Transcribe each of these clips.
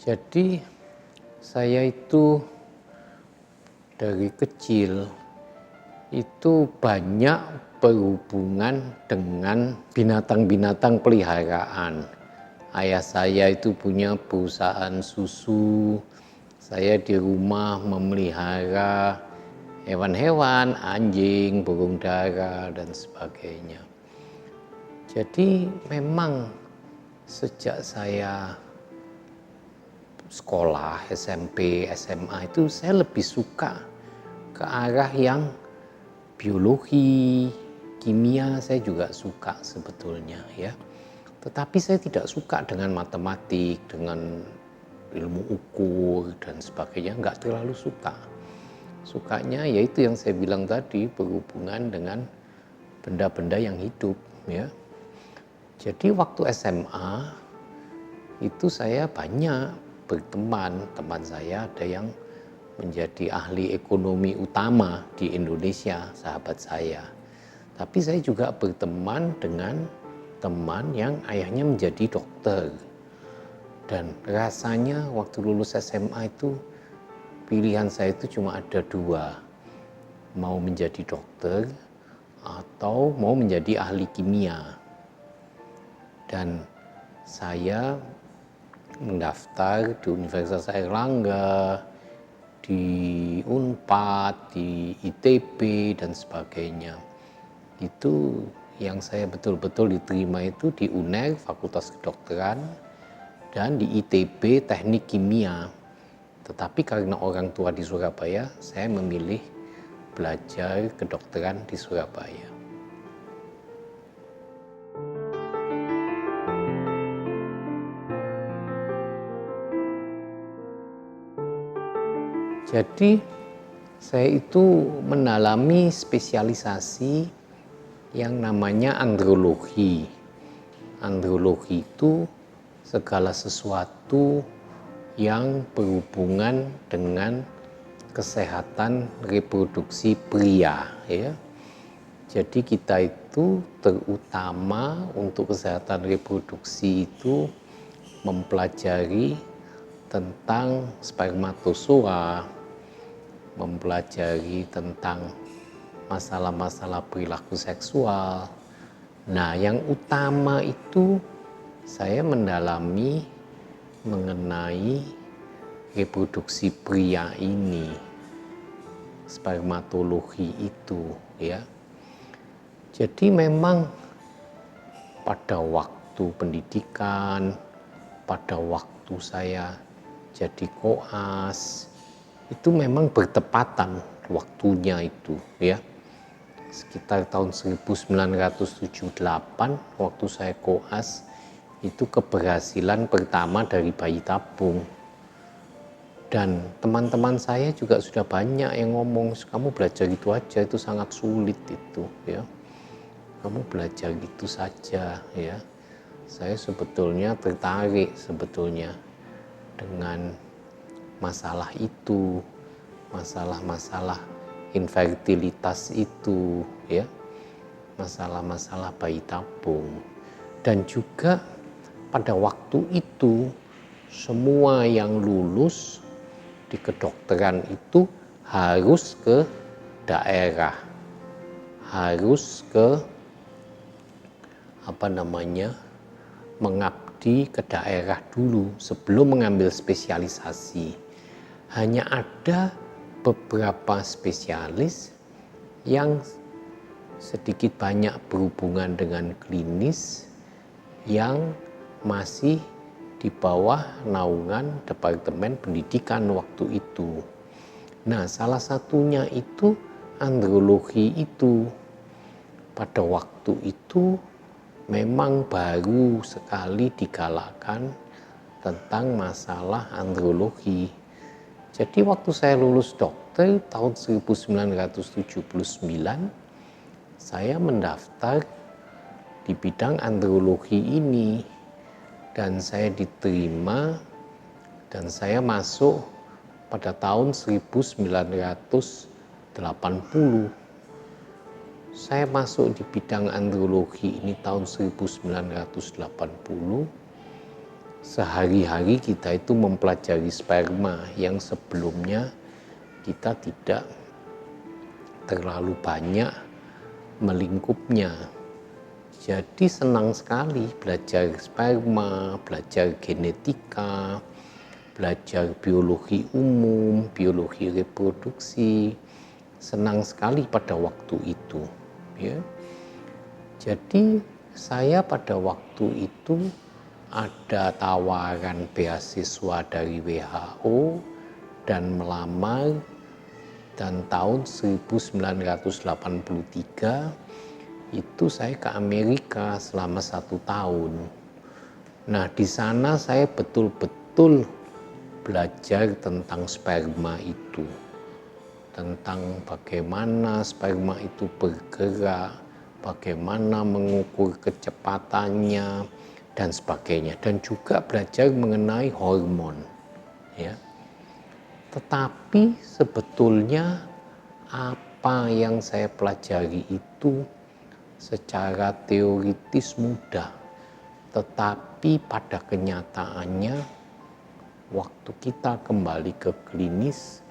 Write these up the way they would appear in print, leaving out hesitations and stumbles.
Jadi saya itu dari kecil itu banyak berhubungan dengan binatang-binatang peliharaan. Ayah saya itu punya perusahaan susu, saya di rumah memelihara hewan-hewan, anjing, burung dara, dan sebagainya. Jadi memang sejak saya sekolah, SMP, SMA itu saya lebih suka ke arah yang biologi, kimia saya juga suka sebetulnya ya. Tetapi saya tidak suka dengan matematik, dengan ilmu ukur dan sebagainya, nggak terlalu suka. Sukanya yaitu yang saya bilang tadi, berhubungan dengan benda-benda yang hidup ya. Jadi waktu SMA itu saya banyak berteman, teman saya ada yang menjadi ahli ekonomi utama di Indonesia, sahabat saya. Tapi saya juga berteman dengan teman yang ayahnya menjadi dokter. Dan rasanya waktu lulus SMA itu pilihan saya itu cuma ada dua. Mau menjadi dokter atau mau menjadi ahli kimia. Dan saya mendaftar di Universitas Airlangga, di Unpad, di ITB dan sebagainya. Itu yang saya betul-betul diterima itu di UNER, Fakultas Kedokteran, dan di ITB Teknik Kimia. Tetapi karena orang tua di Surabaya, saya memilih belajar kedokteran di Surabaya. Jadi saya itu mendalami spesialisasi yang namanya andrologi. Andrologi itu segala sesuatu yang berhubungan dengan kesehatan reproduksi pria ya. Jadi kita itu terutama untuk kesehatan reproduksi itu mempelajari tentang spermatozoa, mempelajari tentang masalah-masalah perilaku seksual. Nah, yang utama itu saya mendalami mengenai reproduksi pria ini, spermatologi itu ya. Jadi memang pada waktu pendidikan, pada waktu saya jadi koas, itu memang bertepatan waktunya itu ya. Sekitar tahun 1978 waktu saya koas itu keberhasilan pertama dari bayi tabung. Dan teman-teman saya juga sudah banyak yang ngomong, kamu belajar itu aja, itu sangat sulit itu ya. Kamu belajar gitu saja ya. Saya sebetulnya tertarik sebetulnya dengan masalah itu, masalah-masalah infertilitas itu ya, masalah-masalah bayi tabung. Dan juga pada waktu itu semua yang lulus di kedokteran itu harus ke daerah, harus ke mengabdi ke daerah dulu sebelum mengambil spesialisasi. Hanya ada beberapa spesialis yang sedikit banyak berhubungan dengan klinis yang masih di bawah naungan Departemen Pendidikan waktu itu. Nah, salah satunya itu andrologi itu. Pada waktu itu memang baru sekali digalakkan tentang masalah andrologi. Jadi waktu saya lulus dokter tahun 1979, saya mendaftar di bidang andrologi ini dan saya diterima dan saya masuk pada tahun 1980. Saya masuk di bidang andrologi ini tahun 1980 sehari-hari kita itu mempelajari sperma yang sebelumnya kita tidak terlalu banyak melingkupnya. Jadi senang sekali belajar sperma, belajar genetika, belajar biologi umum, biologi reproduksi. Senang sekali pada waktu itu, ya. Jadi saya pada waktu itu ada tawaran beasiswa dari WHO dan melamar, dan tahun 1983 itu saya ke Amerika selama 1 tahun. Nah, di sana saya betul-betul belajar tentang sperma itu, tentang bagaimana sperma itu bergerak, bagaimana mengukur kecepatannya dan sebagainya, dan juga belajar mengenai hormon, ya. Tetapi sebetulnya apa yang saya pelajari itu secara teoritis mudah, tetapi pada kenyataannya waktu kita kembali ke klinis,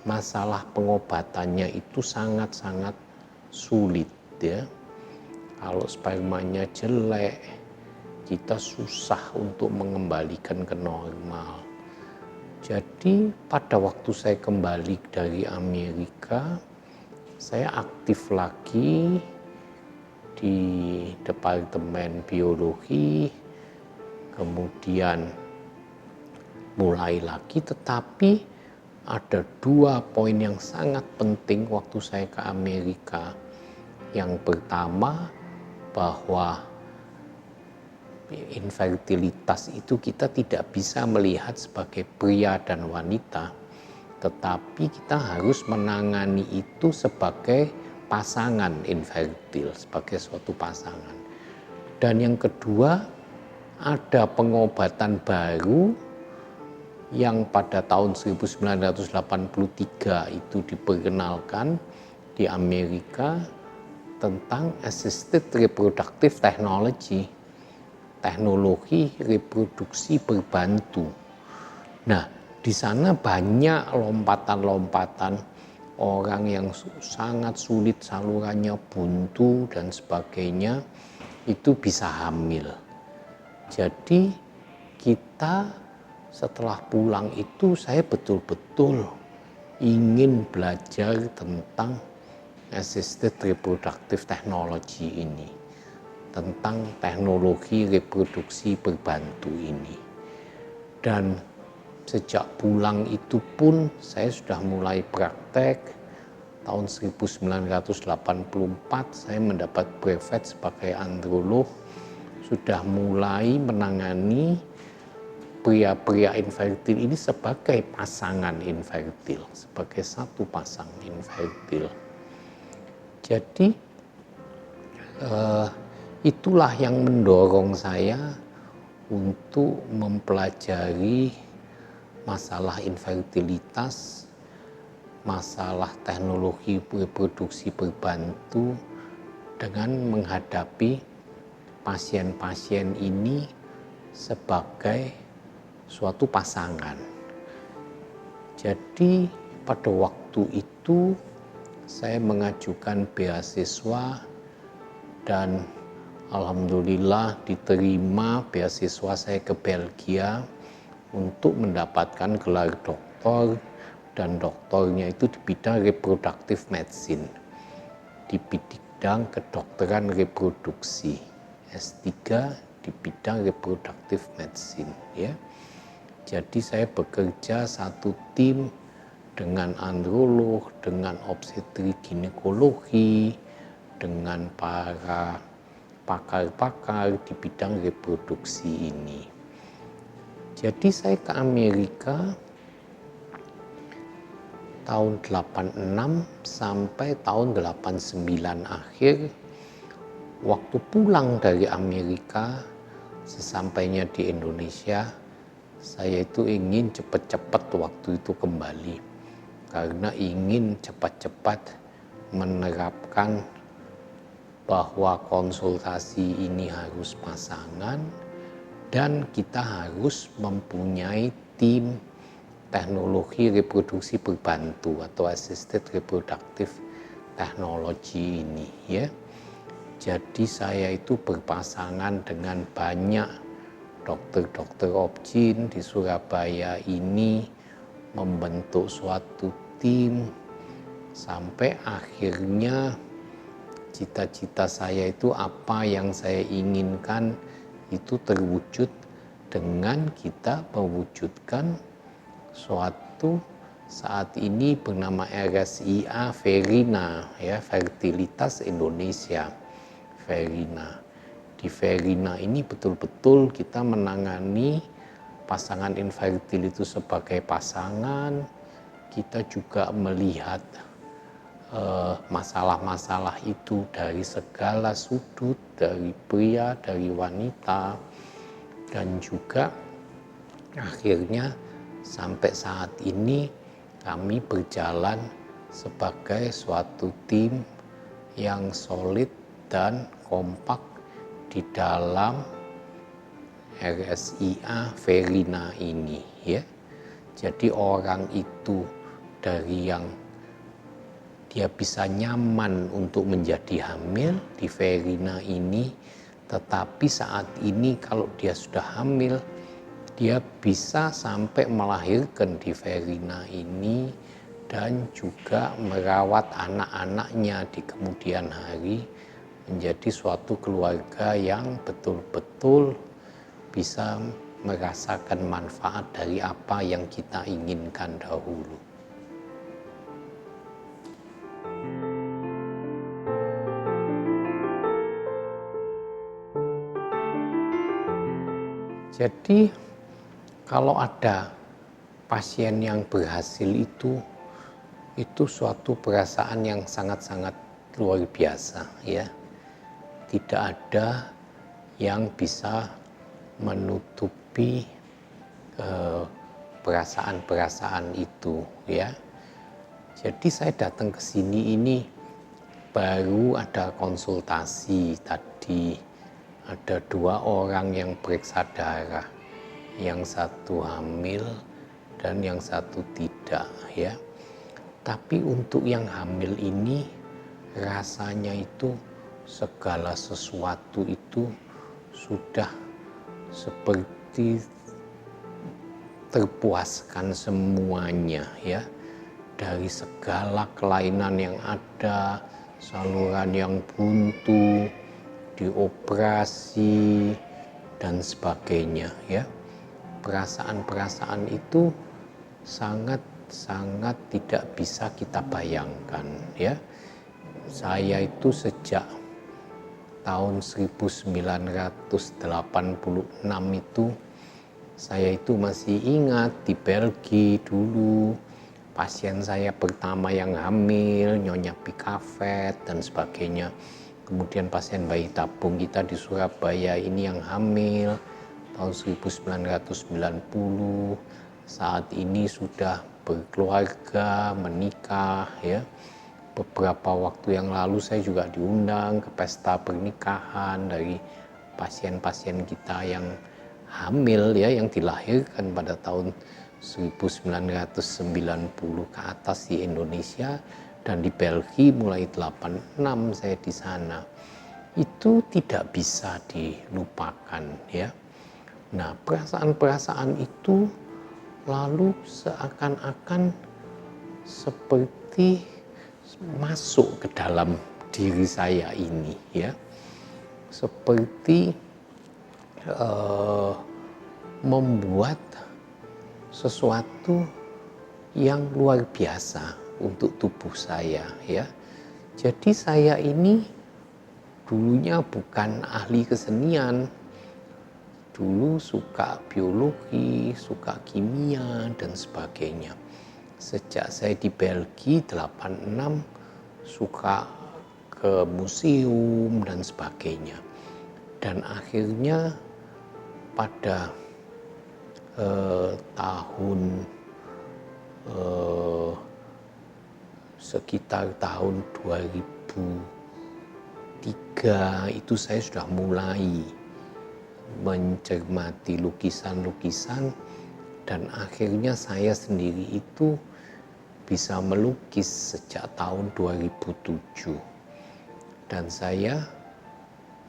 masalah pengobatannya itu sangat-sangat sulit, ya. Kalau spermanya jelek, kita susah untuk mengembalikan ke normal. Jadi pada waktu saya kembali dari Amerika, saya aktif lagi di Departemen Biologi, kemudian mulai lagi, tetapi ada 2 poin yang sangat penting waktu saya ke Amerika. Yang pertama, bahwa infertilitas itu kita tidak bisa melihat sebagai pria dan wanita, tetapi kita harus menangani itu sebagai pasangan infertil, sebagai suatu pasangan. Dan yang kedua, ada pengobatan baru yang pada tahun 1983 itu diperkenalkan di Amerika tentang assisted reproductive technology, teknologi reproduksi berbantu. Nah, di sana banyak lompatan-lompatan orang yang sangat sulit, salurannya buntu dan sebagainya, itu bisa hamil. Jadi kita setelah pulang itu saya betul-betul ingin belajar tentang assisted reproductive technology ini, tentang teknologi reproduksi berbantu ini. Dan sejak pulang itu pun saya sudah mulai praktek. Tahun 1984 saya mendapat brevet sebagai androlog, sudah mulai menangani pria-pria infertil ini sebagai pasangan infertil, sebagai satu pasang infertil. Jadi itulah yang mendorong saya untuk mempelajari masalah infertilitas, masalah teknologi reproduksi berbantu dengan menghadapi pasien-pasien ini sebagai suatu pasangan. Jadi pada waktu itu saya mengajukan beasiswa dan alhamdulillah diterima beasiswa saya ke Belgia untuk mendapatkan gelar doktor, dan doktornya itu di bidang reproductive medicine, di bidang kedokteran reproduksi, S3 di bidang reproductive medicine, ya. Jadi saya bekerja satu tim dengan androlog, dengan obstetrik ginekologi, dengan para pakar-pakar di bidang reproduksi ini. Jadi saya ke Amerika tahun 86 sampai tahun 89 akhir. Waktu pulang dari Amerika, sesampainya di Indonesia, saya itu ingin cepat-cepat waktu itu kembali, karena ingin cepat-cepat menerapkan bahwa konsultasi ini harus pasangan dan kita harus mempunyai tim teknologi reproduksi berbantu atau assisted reproductive technology ini ya. Jadi saya itu berpasangan dengan banyak dokter-dokter obgyn di Surabaya ini, membentuk suatu tim sampai akhirnya cita-cita saya itu, apa yang saya inginkan itu terwujud dengan kita mewujudkan suatu saat ini bernama RSIA Verina ya, Fertilitas Indonesia Verina. Di Verina ini betul-betul kita menangani pasangan infertil itu sebagai pasangan. Kita juga melihat masalah-masalah itu dari segala sudut, dari pria, dari wanita, dan juga akhirnya sampai saat ini kami berjalan sebagai suatu tim yang solid dan kompak di dalam RSIA Verina ini ya. Jadi orang itu dari yang dia bisa nyaman untuk menjadi hamil di Verina ini, tetapi saat ini kalau dia sudah hamil, dia bisa sampai melahirkan di Verina ini dan juga merawat anak-anaknya di kemudian hari menjadi suatu keluarga yang betul-betul bisa merasakan manfaat dari apa yang kita inginkan dahulu. Jadi kalau ada pasien yang berhasil itu suatu perasaan yang sangat-sangat luar biasa ya. Tidak ada yang bisa menutupi perasaan-perasaan itu ya. Jadi saya datang ke sini ini baru ada konsultasi tadi, ada 2 orang yang periksa darah, yang satu hamil dan yang satu tidak ya. Tapi untuk yang hamil ini rasanya itu segala sesuatu itu sudah seperti terpuaskan semuanya ya, dari segala kelainan yang ada, saluran yang buntu, dioperasi dan sebagainya ya. Perasaan-perasaan itu sangat tidak bisa kita bayangkan ya. Saya itu sejak tahun 1986 itu, saya itu masih ingat di Belgia dulu pasien saya pertama yang hamil, Nyonya Pikafet dan sebagainya. Kemudian pasien bayi tabung kita di Surabaya ini yang hamil tahun 1990, saat ini sudah berkeluarga, menikah ya. Beberapa waktu yang lalu saya juga diundang ke pesta pernikahan dari pasien-pasien kita yang hamil ya, yang dilahirkan pada tahun 1990 ke atas di Indonesia, dan di Belgia mulai 86 saya di sana. Itu tidak bisa dilupakan ya. Nah, perasaan-perasaan itu lalu seakan-akan seperti masuk ke dalam diri saya ini ya, seperti membuat sesuatu yang luar biasa untuk tubuh saya ya. Jadi saya ini dulunya bukan ahli kesenian, dulu suka biologi, suka kimia dan sebagainya. Sejak saya di Belgia 86 suka ke museum dan sebagainya. Dan akhirnya pada tahun sekitar tahun 2003 itu saya sudah mulai mencermati lukisan-lukisan, dan akhirnya saya sendiri itu bisa melukis sejak tahun 2007. Dan saya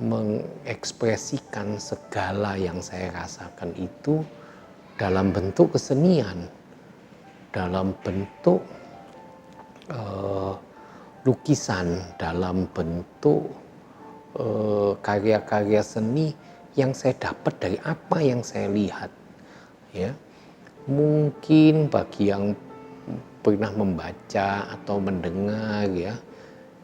mengekspresikan segala yang saya rasakan itu dalam bentuk kesenian, dalam bentuk lukisan, dalam bentuk karya-karya seni yang saya dapat dari apa yang saya lihat. Ya, mungkin bagi yang pernah membaca atau mendengar, ya,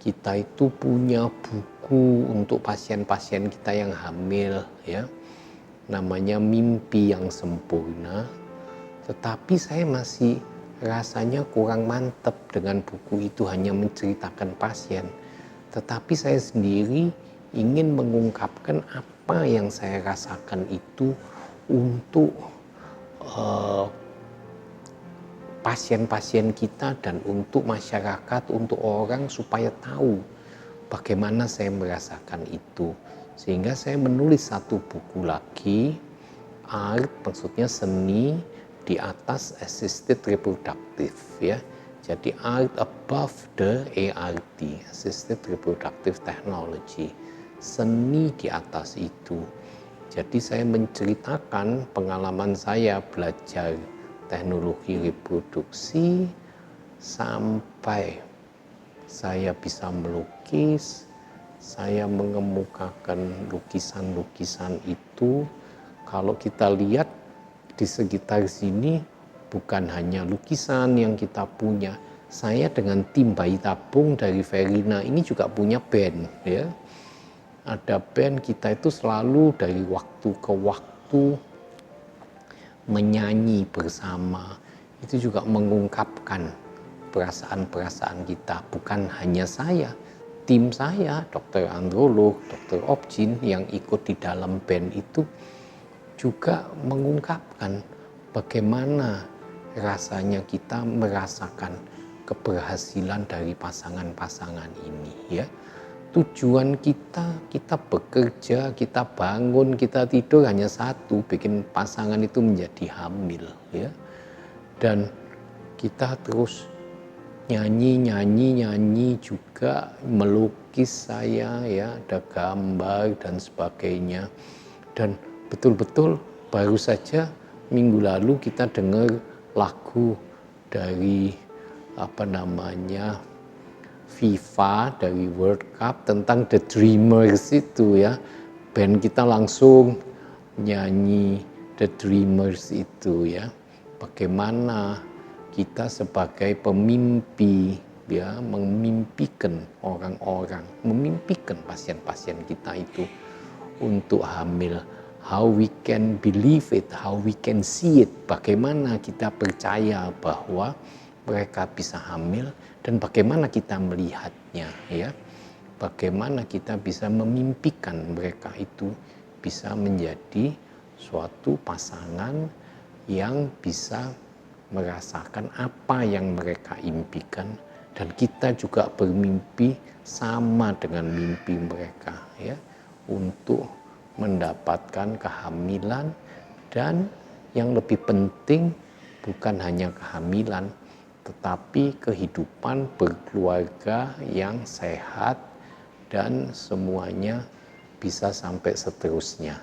kita itu punya buku untuk pasien-pasien kita yang hamil, ya, namanya Mimpi yang Sempurna. Tetapi saya masih rasanya kurang mantap dengan buku itu hanya menceritakan pasien. Tetapi saya sendiri ingin mengungkapkan apa yang saya rasakan itu untuk pasien-pasien kita dan untuk masyarakat, untuk orang supaya tahu bagaimana saya merasakan itu. Sehingga saya menulis satu buku lagi, art, maksudnya seni di atas assisted reproductive, ya. Jadi art above the ART, assisted reproductive technology, seni di atas itu. Jadi saya menceritakan pengalaman saya belajar teknologi reproduksi sampai saya bisa melukis, saya mengemukakan lukisan-lukisan itu. Kalau kita lihat di sekitar sini bukan hanya lukisan yang kita punya. Saya dengan tim bayi tabung dari Verina ini juga punya band, ya. Ada band kita itu selalu dari waktu ke waktu menyanyi bersama, itu juga mengungkapkan perasaan-perasaan kita. Bukan hanya saya, tim saya, dokter androlog, dokter Objin yang ikut di dalam band itu juga mengungkapkan bagaimana rasanya kita merasakan keberhasilan dari pasangan-pasangan ini, ya. Tujuan kita bekerja, kita bangun, kita tidur hanya satu, bikin pasangan itu menjadi hamil, ya. Dan kita terus nyanyi juga, melukis saya, ya, ada gambar dan sebagainya. Dan betul-betul baru saja minggu lalu kita dengar lagu dari FIFA, dari World Cup tentang The Dreamers itu, ya. Band kita langsung nyanyi The Dreamers itu, ya. Bagaimana kita sebagai pemimpi, ya, memimpikan orang-orang, memimpikan pasien-pasien kita itu untuk hamil. How we can believe it, how we can see it, bagaimana kita percaya bahwa mereka bisa hamil, dan bagaimana kita melihatnya, ya. Bagaimana kita bisa memimpikan mereka itu bisa menjadi suatu pasangan yang bisa merasakan apa yang mereka impikan, dan kita juga bermimpi sama dengan mimpi mereka, ya, untuk mendapatkan kehamilan, dan yang lebih penting bukan hanya kehamilan, tetapi kehidupan berkeluarga yang sehat dan semuanya bisa sampai seterusnya.